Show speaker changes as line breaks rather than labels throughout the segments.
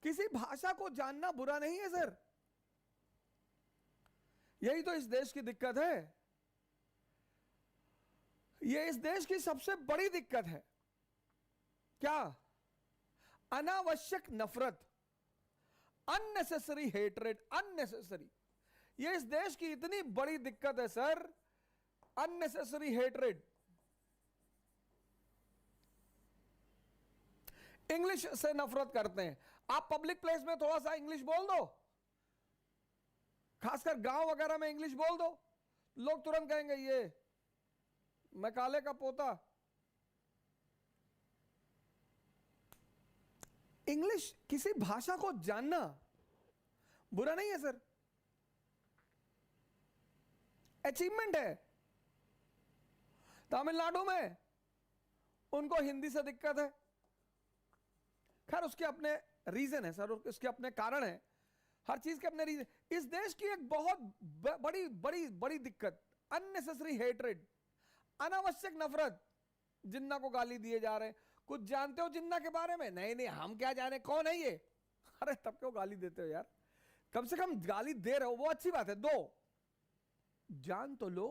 किसी भाषा को जानना बुरा नहीं है सर। यही तो इस देश की दिक्कत है, यह इस देश की सबसे बड़ी दिक्कत है। क्या? अनावश्यक नफरत, अननेसेसरी हेट्रेड, अननेसेसरी। यह इस देश की इतनी बड़ी दिक्कत है सर, अननेसेसरी हेट्रेड। इंग्लिश से नफरत करते हैं। आप पब्लिक प्लेस में थोड़ा सा इंग्लिश बोल दो, खासकर गांव वगैरह में इंग्लिश बोल दो, लोग तुरंत कहेंगे ये मैं काले का पोता। इंग्लिश, किसी भाषा को जानना बुरा नहीं है सर, अचीवमेंट है। तमिलनाडु में उनको हिंदी से दिक्कत है, खैर उसके अपने रीजन है सर, उसके अपने कारण है, हर चीज के अपने रीजन। इस देश की एक बहुत बड़ी बड़ी बड़ी दिक्कत अननेसेसरी हेट्रेड, अनावश्यक नफरत। जिन्ना को गाली दिए जा रहे हैं। कुछ जानते हो जिन्ना के बारे में? नहीं नहीं, हम क्या जाने, कौन है ये? अरे तब क्यों गाली देते हो यार? कम से कम गाली दे रहे हो वो अच्छी बात है, दो, जान तो लो।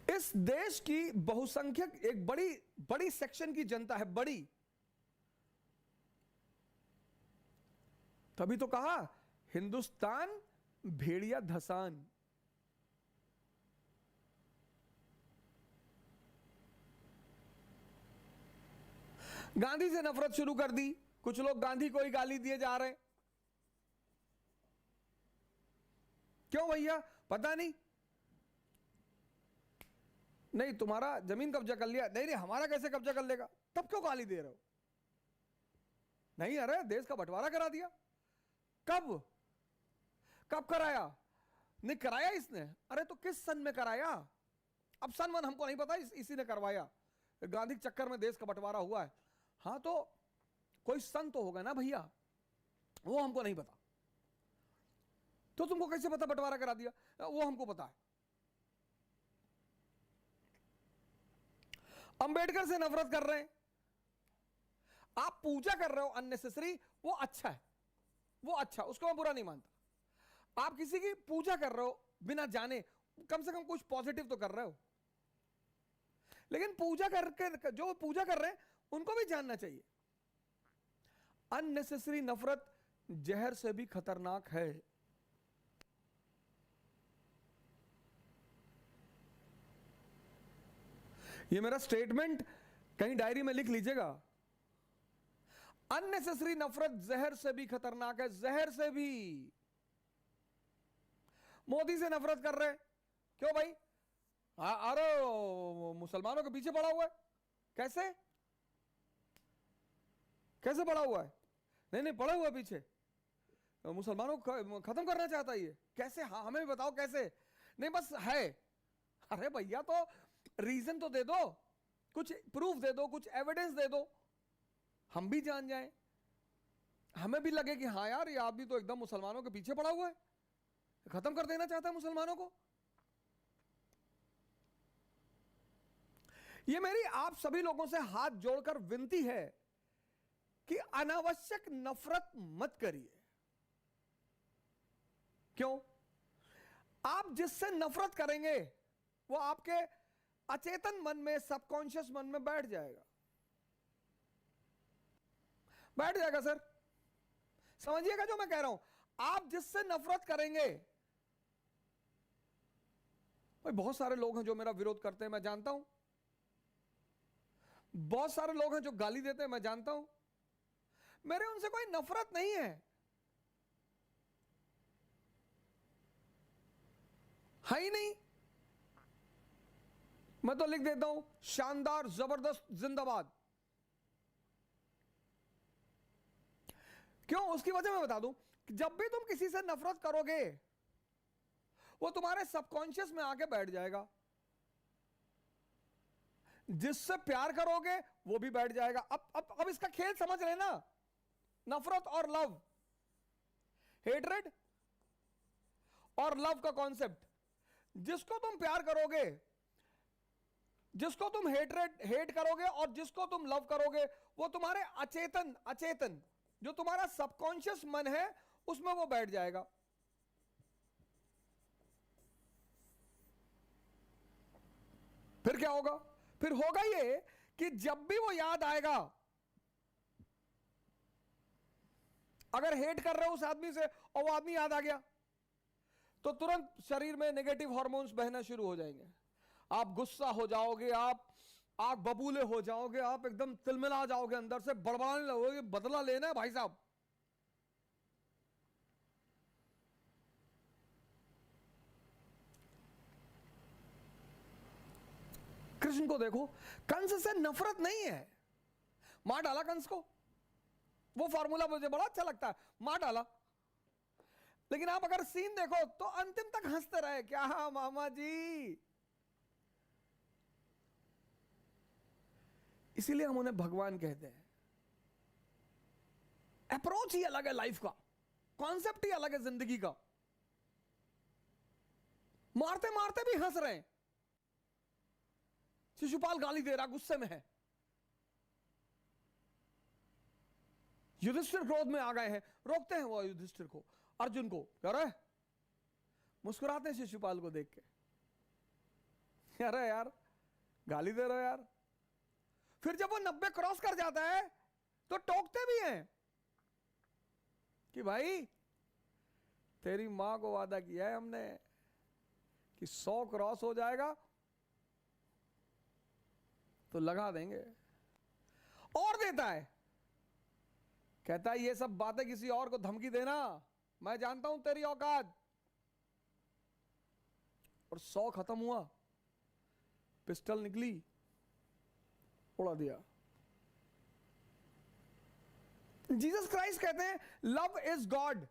इस देश की बहुसंख्यक एक बड़ी बड़ी सेक्शन की जनता है, बड़ी। तभी तो कहा हिंदुस्तान भेड़िया धसान। गांधी से नफरत शुरू कर दी, कुछ लोग गांधी को ही गाली दिए जा रहे हैं। क्यों भैया? पता नहीं। नहीं तुम्हारा जमीन कब्जा कर लिया, नहीं नहीं हमारा कैसे कब्जा कर लेगा, तब क्यों गाली दे रहे हो? नहीं, अरे देश का बंटवारा करा दिया। कब कब कराया? नहीं कराया इसने। अरे तो किस सन में कराया? अब सन वन हमको नहीं पता, इसी ने करवाया। गांधी के चक्कर में देश का बंटवारा हुआ है। हाँ तो कोई सन तो होगा ना भैया, वो हमको नहीं पता। तो तुमको कैसे पता बंटवारा करा दिया? वो हमको पता है। अंबेडकर से नफरत कर रहे हैं, आप पूजा कर रहे हो अननेसेसरी, वो अच्छा है, वो अच्छा, उसको मैं बुरा नहीं मानता। आप किसी की पूजा कर रहे हो बिना जाने, कम से कम कुछ पॉजिटिव तो कर रहे हो। लेकिन पूजा करके जो पूजा कर रहे हैं उनको भी जानना चाहिए। अननेसेसरी नफरत जहर से भी खतरनाक है। ये मेरा स्टेटमेंट कहीं डायरी में लिख लीजिएगा। अननेसेसरी नफरत जहर से भी खतरनाक है, जहर से भी। मोदी से नफरत कर रहे, क्यों भाई? अरे मुसलमानों के पीछे पड़ा हुआ है। कैसे कैसे पड़ा हुआ है? नहीं नहीं, पड़ा हुआ है पीछे, मुसलमानों को खत्म करना चाहता है ये। कैसे? हाँ हमें भी बताओ कैसे। नहीं बस है। अरे भैया तो रीजन तो दे दो, कुछ प्रूफ दे दो, कुछ एविडेंस दे दो, हम भी जान जाएं, हमें भी लगे कि हाँ यार ये आदमी तो एकदम मुसलमानों के पीछे पड़ा हुआ है, खत्म कर देना चाहता है मुसलमानों को। ये मेरी आप सभी लोगों से हाथ जोड़कर विनती है कि अनावश्यक नफरत मत करिए। क्यों? आप जिससे नफरत करेंगे वो आपके अचेतन मन में, सबकॉन्शियस मन में बैठ जाएगा, बैठ जाएगा सर। समझिएगा जो मैं कह रहा हूं। आप जिससे नफरत करेंगे, भाई बहुत सारे लोग हैं जो मेरा विरोध करते हैं, मैं जानता हूं। बहुत सारे लोग हैं जो गाली देते हैं, मैं जानता हूं। मेरे उनसे कोई नफरत नहीं है ही नहीं। मैं तो लिख देता हूं शानदार, जबरदस्त, जिंदाबाद। क्यों? उसकी वजह मैं बता दूं कि जब भी तुम किसी से नफरत करोगे वो तुम्हारे सबकॉन्शियस में आके बैठ जाएगा। जिससे प्यार करोगे वो भी बैठ जाएगा। अब इसका खेल समझ लेना। नफरत और लव, हेट्रेड और लव का कॉन्सेप्ट। जिसको तुम प्यार करोगे जिसको तुम हेट करोगे और जिसको तुम लव करोगे, वो तुम्हारे अचेतन जो तुम्हारा सबकॉन्शियस मन है उसमें वो बैठ जाएगा। फिर क्या होगा? फिर होगा ये कि जब भी वो याद आएगा, अगर हेट कर रहे हो उस आदमी से और वो आदमी याद आ गया, तो तुरंत शरीर में नेगेटिव हार्मोन्स बहना शुरू हो जाएंगे। आप गुस्सा हो जाओगे, आप बबूले हो जाओगे, आप एकदम तिलमिला जाओगे, अंदर से बड़बड़ाने लगोगे, बदला लेना है भाई साहब। कृष्ण को देखो, कंस से नफरत नहीं है, मार डाला कंस को। वो फॉर्मूला मुझे बड़ा अच्छा लगता है, मार डाला। लेकिन आप अगर सीन देखो तो अंतिम तक हंसते रहे, क्या मामा जी। इसीलिए हम उन्हें भगवान कहते हैं। अप्रोच ही अलग है लाइफ का, कॉन्सेप्ट ही अलग है जिंदगी का। मारते मारते भी हंस रहे हैं। शिशुपाल गाली दे रहा, गुस्से में है। युधिष्ठिर क्रोध में आ गए हैं, रोकते हैं वो युधिष्ठिर को, अर्जुन को। कह रहे मुस्कुराते हैं शिशुपाल को देख के, अरे यार गाली दे रहे हो यार। फिर जब वो 90 क्रॉस कर जाता है तो टोकते भी हैं कि भाई तेरी मां को वादा किया है हमने कि 100 क्रॉस हो जाएगा तो लगा देंगे। और देता है, कहता है ये सब बातें किसी और को धमकी देना, मैं जानता हूं तेरी औकात। और 100 खत्म हुआ, पिस्टल निकली, उड़ा दिया। जीसस क्राइस्ट कहते हैं लव इज गॉड।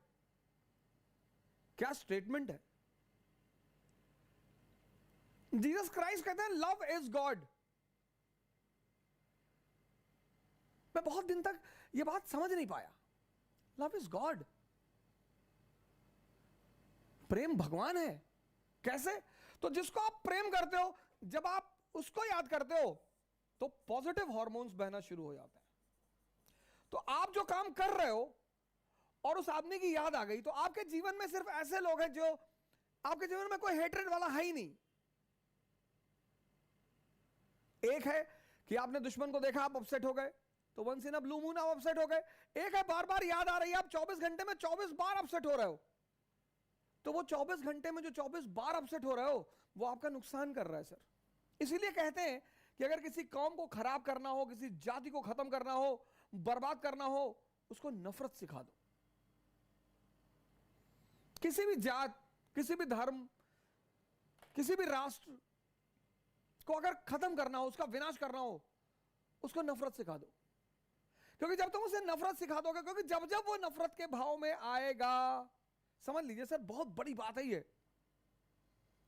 क्या स्टेटमेंट है! जीसस क्राइस्ट कहते हैं लव इज गॉड। मैं बहुत दिन तक यह बात समझ नहीं पाया, लव इज गॉड, प्रेम भगवान है। कैसे? तो जिसको आप प्रेम करते हो, जब आप उसको याद करते हो तो पॉजिटिव हार्मोन्स बहना शुरू हो जाता है। तो आप जो काम कर रहे हो और उस आदमी की याद आ गई, तो आपके जीवन में सिर्फ ऐसे लोग हैं जो, आपके जीवन में कोई हेट्रेड वाला है ही नहीं। एक है कि आपने दुश्मन को देखा, आप अपसेट हो गए, तो once in a blue moon आप अपसेट हो गए। एक है बार बार याद आ रही है, आप 24 घंटे में 24 बार अपसेट हो रहे हो, तो वो 24 घंटे में जो 24 बार अपसेट हो रहे हो वो आपका नुकसान कर रहा है सर। इसीलिए कहते हैं कि अगर किसी कौम को खराब करना हो, किसी जाति को खत्म करना हो, बर्बाद करना हो, उसको नफरत सिखा दो। किसी भी जात, किसी भी धर्म, किसी भी राष्ट्र को अगर खत्म करना हो, उसका विनाश करना हो, उसको नफरत सिखा दो। क्योंकि जब तुम उसे नफरत सिखा दोगे, क्योंकि जब जब वो नफरत के भाव में आएगा, समझ लीजिए सर बहुत बड़ी बात है ये।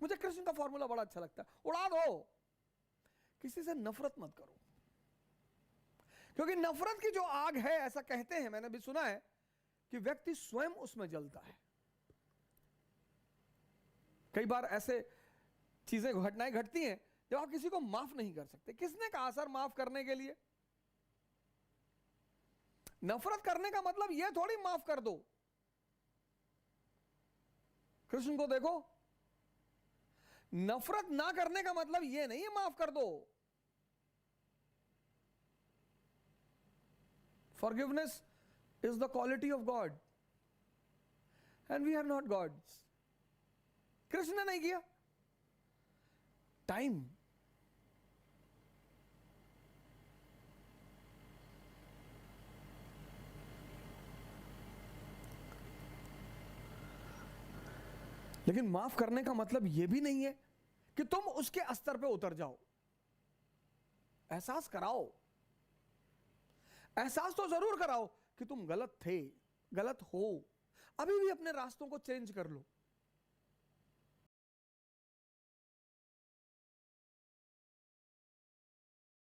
मुझे कृष्ण का फॉर्मूला बड़ा अच्छा लगता है, उड़ा दो, किसी से नफरत मत करो। क्योंकि नफरत की जो आग है, ऐसा कहते हैं, मैंने भी सुना है कि व्यक्ति स्वयं उसमें जलता है। कई बार ऐसे चीजें, घटनाएं घटती हैं जब आप किसी को माफ नहीं कर सकते। किसने कहा सर माफ करने के लिए? नफरत करने का मतलब यह थोड़ी माफ कर दो। कृष्ण को देखो, नफरत ना करने का मतलब यह नहीं है माफ कर दो। Forgiveness is the quality of God, and we are not gods. Krishna ने नहीं किया। टाइम, लेकिन माफ करने का मतलब यह भी नहीं है कि तुम उसके स्तर पे उतर जाओ। एहसास कराओ, एहसास तो जरूर कराओ कि तुम गलत थे, गलत हो, अभी भी अपने रास्तों को चेंज कर लो।